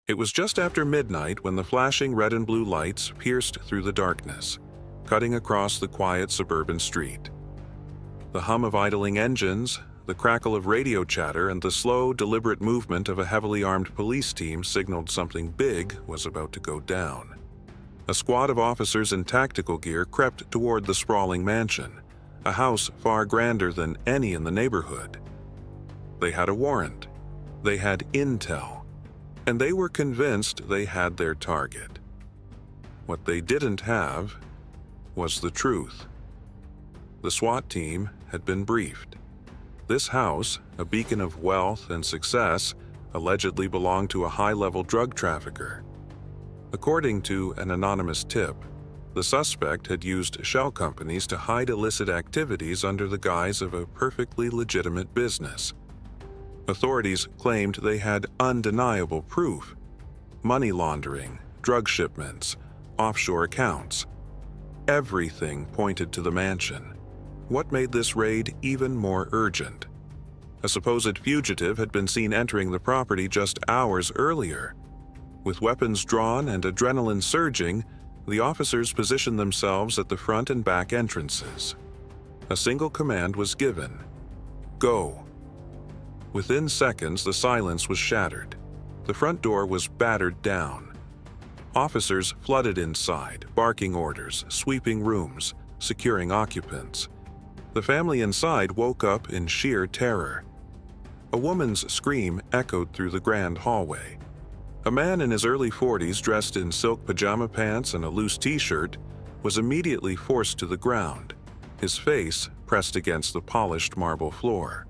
It was just after midnight when the flashing red and blue lights pierced through the darkness, cutting across the quiet suburban street. The hum of idling engines, the crackle of radio chatter, and the slow, deliberate movement of a heavily armed police team signaled something big was about to go down. A squad of officers in tactical gear crept toward the sprawling mansion, a house far grander than any in the neighborhood. They had a warrant. They had intel. And they were convinced they had their target. What they didn't have was the truth. The SWAT team had been briefed. This house, a beacon of wealth and success, allegedly belonged to a high-level drug trafficker. According to an anonymous tip, the suspect had used shell companies to hide illicit activities under the guise of a perfectly legitimate business. Authorities claimed they had undeniable proof: money laundering, drug shipments, offshore accounts. Everything pointed to the mansion. What made this raid even more urgent? A supposed fugitive had been seen entering the property just hours earlier. With weapons drawn and adrenaline surging, the officers positioned themselves at the front and back entrances. A single command was given: go. Within seconds, the silence was shattered. The front door was battered down. Officers flooded inside, barking orders, sweeping rooms, securing occupants. The family inside woke up in sheer terror. A woman's scream echoed through the grand hallway. A man in his early 40s, dressed in silk pajama pants and a loose t-shirt, was immediately forced to the ground, his face pressed against the polished marble floor.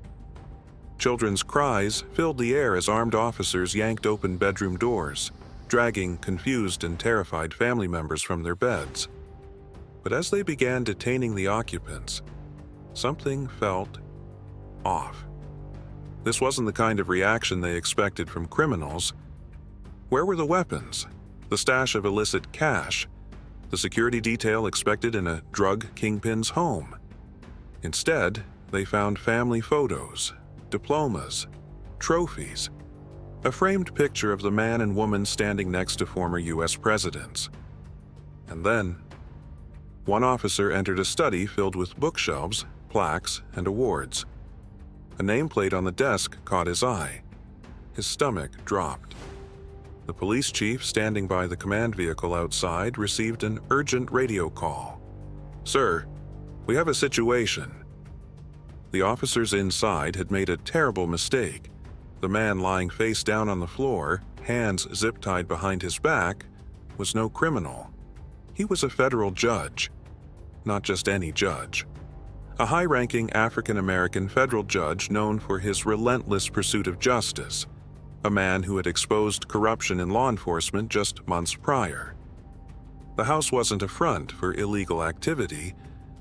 Children's cries filled the air as armed officers yanked open bedroom doors, dragging confused and terrified family members from their beds. But as they began detaining the occupants, something felt off. This wasn't the kind of reaction they expected from criminals. Where were the weapons, the stash of illicit cash, the security detail expected in a drug kingpin's home? Instead, they found family photos, diplomas, trophies, a framed picture of the man and woman standing next to former U.S. presidents. And then, one officer entered a study filled with bookshelves, plaques, and awards. A nameplate on the desk caught his eye. His stomach dropped. The police chief standing by the command vehicle outside received an urgent radio call. "Sir, we have a situation." The officers inside had made a terrible mistake. The man lying face down on the floor, hands zip-tied behind his back, was no criminal. He was a federal judge. Not just any judge. A high-ranking African-American federal judge known for his relentless pursuit of justice. A man who had exposed corruption in law enforcement just months prior. The house wasn't a front for illegal activity.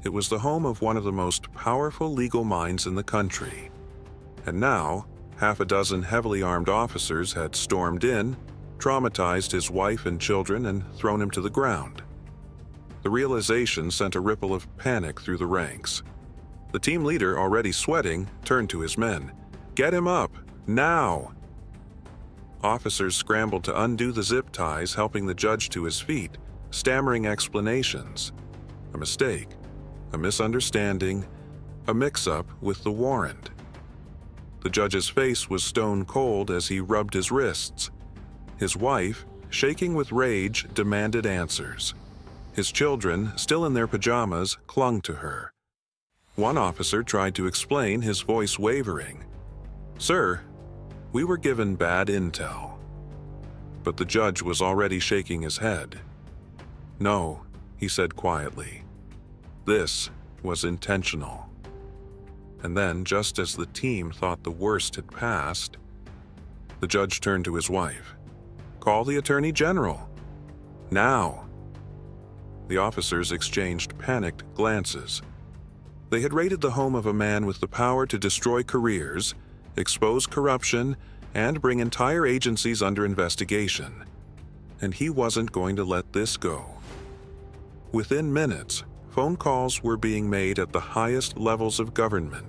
It was the home of one of the most powerful legal minds in the country. And now, half a dozen heavily armed officers had stormed in, traumatized his wife and children, and thrown him to the ground. The realization sent a ripple of panic through the ranks. The team leader, already sweating, turned to his men. "Get him up, now!" Officers scrambled to undo the zip ties, helping the judge to his feet, stammering explanations. A mistake. A misunderstanding, a mix-up with the warrant. The judge's face was stone cold as he rubbed his wrists. His wife, shaking with rage, demanded answers. His children, still in their pajamas, clung to her. One officer tried to explain, his voice wavering. "Sir, we were given bad intel." But the judge was already shaking his head. "No," he said quietly. "This was intentional." And then, just as the team thought the worst had passed, the judge turned to his wife. "Call the Attorney General. Now." The officers exchanged panicked glances. They had raided the home of a man with the power to destroy careers, expose corruption, and bring entire agencies under investigation. And he wasn't going to let this go. Within minutes, phone calls were being made at the highest levels of government.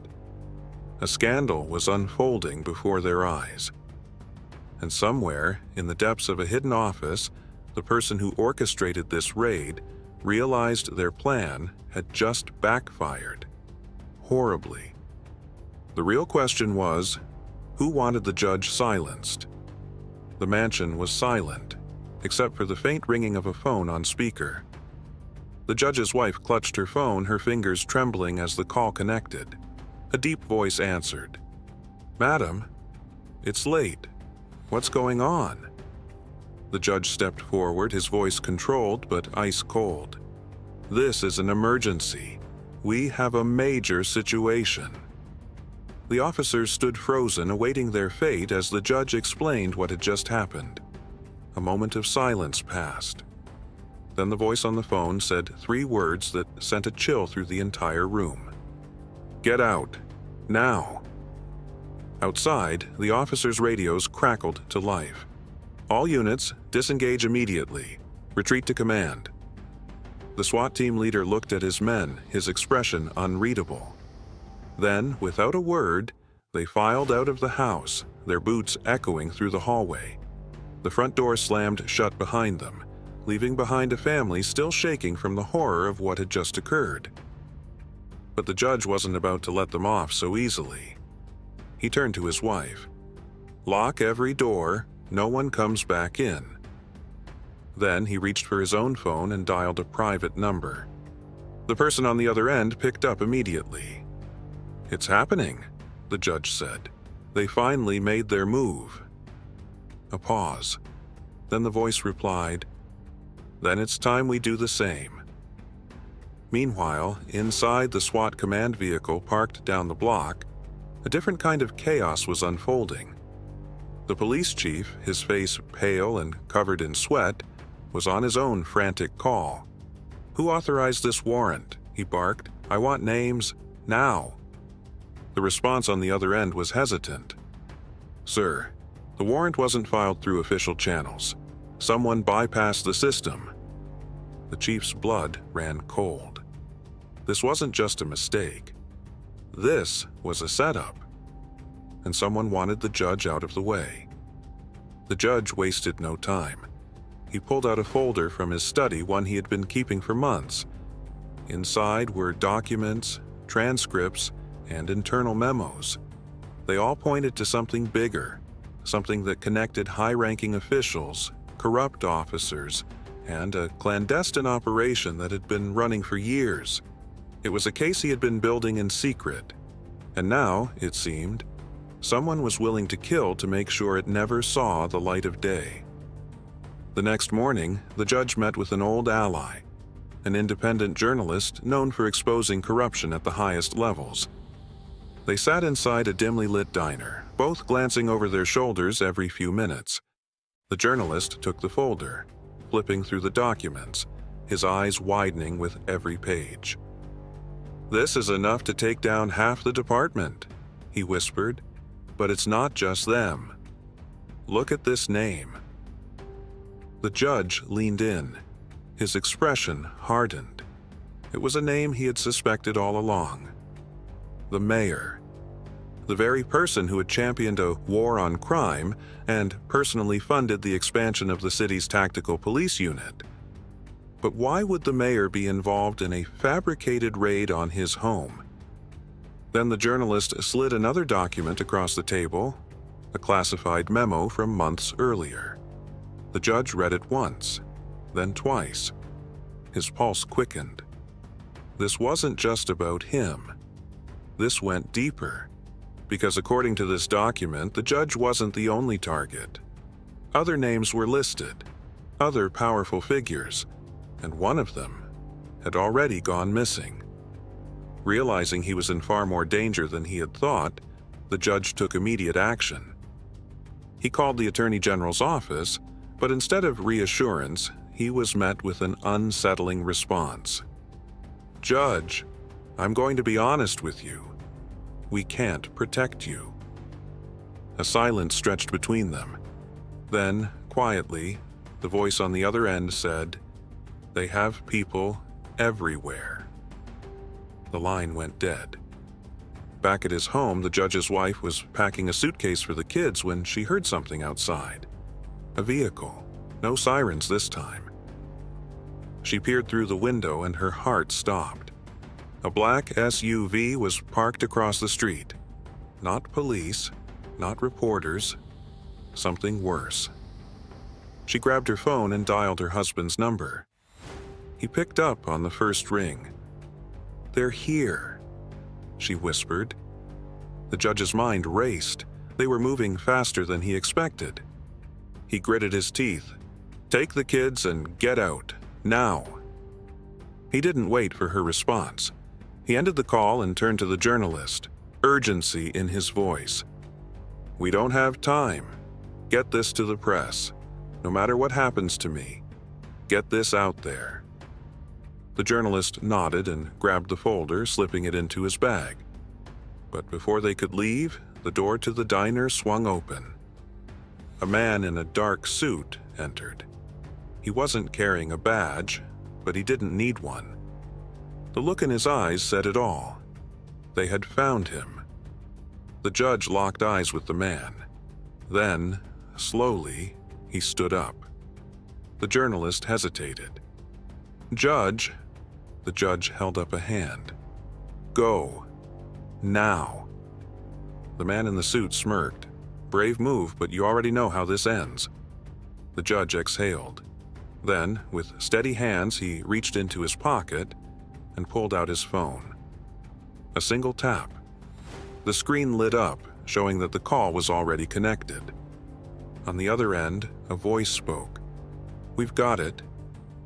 A scandal was unfolding before their eyes. And somewhere, in the depths of a hidden office, the person who orchestrated this raid realized their plan had just backfired. Horribly. The real question was, who wanted the judge silenced? The mansion was silent, except for the faint ringing of a phone on speaker. The judge's wife clutched her phone, her fingers trembling as the call connected. A deep voice answered. "Madam, it's late. What's going on?" The judge stepped forward, his voice controlled but ice cold. "This is an emergency. We have a major situation." The officers stood frozen, awaiting their fate as the judge explained what had just happened. A moment of silence passed. Then the voice on the phone said 3 words that sent a chill through the entire room. "Get out. Now." Outside, the officers' radios crackled to life. "All units, disengage immediately. Retreat to command." The SWAT team leader looked at his men, his expression unreadable. Then, without a word, they filed out of the house, their boots echoing through the hallway. The front door slammed shut behind them, leaving behind a family still shaking from the horror of what had just occurred. But the judge wasn't about to let them off so easily. He turned to his wife. "Lock every door, no one comes back in." Then he reached for his own phone and dialed a private number. The person on the other end picked up immediately. "It's happening," the judge said. "They finally made their move." A pause. Then the voice replied, "Then it's time we do the same." Meanwhile, inside the SWAT command vehicle parked down the block, a different kind of chaos was unfolding. The police chief, his face pale and covered in sweat, was on his own frantic call. "Who authorized this warrant?" he barked. "I want names, now." The response on the other end was hesitant. "Sir, the warrant wasn't filed through official channels. Someone bypassed the system." The chief's blood ran cold. This wasn't just a mistake. This was a setup. And someone wanted the judge out of the way. The judge wasted no time. He pulled out a folder from his study, one he had been keeping for months. Inside were documents, transcripts, and internal memos. They all pointed to something bigger, something that connected high-ranking officials, corrupt officers, and a clandestine operation that had been running for years. It was a case he had been building in secret, and now, it seemed, someone was willing to kill to make sure it never saw the light of day. The next morning, the judge met with an old ally, an independent journalist known for exposing corruption at the highest levels. They sat inside a dimly lit diner, both glancing over their shoulders every few minutes. The journalist took the folder, flipping through the documents, his eyes widening with every page. "This is enough to take down half the department," he whispered. "But it's not just them. Look at this name." The judge leaned in. His expression hardened. It was a name he had suspected all along. The mayor. The very person who had championed a war on crime and personally funded the expansion of the city's tactical police unit. But why would the mayor be involved in a fabricated raid on his home? Then the journalist slid another document across the table, a classified memo from months earlier. The judge read it once, then twice. His pulse quickened. This wasn't just about him. This went deeper, because according to this document, the judge wasn't the only target. Other names were listed, other powerful figures, and one of them had already gone missing. Realizing he was in far more danger than he had thought, the judge took immediate action. He called the Attorney General's office, but instead of reassurance, he was met with an unsettling response. "Judge, I'm going to be honest with you. We can't protect you." A silence stretched between them. Then, quietly, the voice on the other end said, "They have people everywhere." The line went dead. Back at his home, the judge's wife was packing a suitcase for the kids when she heard something outside. A vehicle. No sirens this time. She peered through the window and her heart stopped. A black SUV was parked across the street. Not police, not reporters, something worse. She grabbed her phone and dialed her husband's number. He picked up on the first ring. "They're here," she whispered. The judge's mind raced. They were moving faster than he expected. He gritted his teeth. "Take the kids and get out, now." He didn't wait for her response. He ended the call and turned to the journalist, urgency in his voice. "We don't have time. Get this to the press. No matter what happens to me, get this out there." The journalist nodded and grabbed the folder, slipping it into his bag. But before they could leave, the door to the diner swung open. A man in a dark suit entered. He wasn't carrying a badge, but he didn't need one. The look in his eyes said it all. They had found him. The judge locked eyes with the man. Then, slowly, he stood up. The journalist hesitated. "Judge," the judge held up a hand. "Go. Now." The man in the suit smirked. "Brave move, but you already know how this ends." The judge exhaled. Then, with steady hands, he reached into his pocket and pulled out his phone. A single tap. The screen lit up, showing that the call was already connected. On the other end, a voice spoke. "We've got it.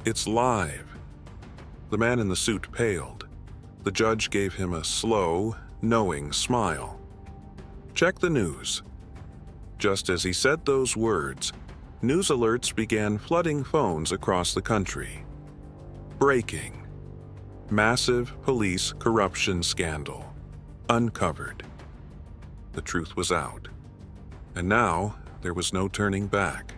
It's live." The man in the suit paled. The judge gave him a slow, knowing smile. "Check the news." Just as he said those words, news alerts began flooding phones across the country. Breaking. Massive police corruption scandal. Uncovered. The truth was out. And now, there was no turning back.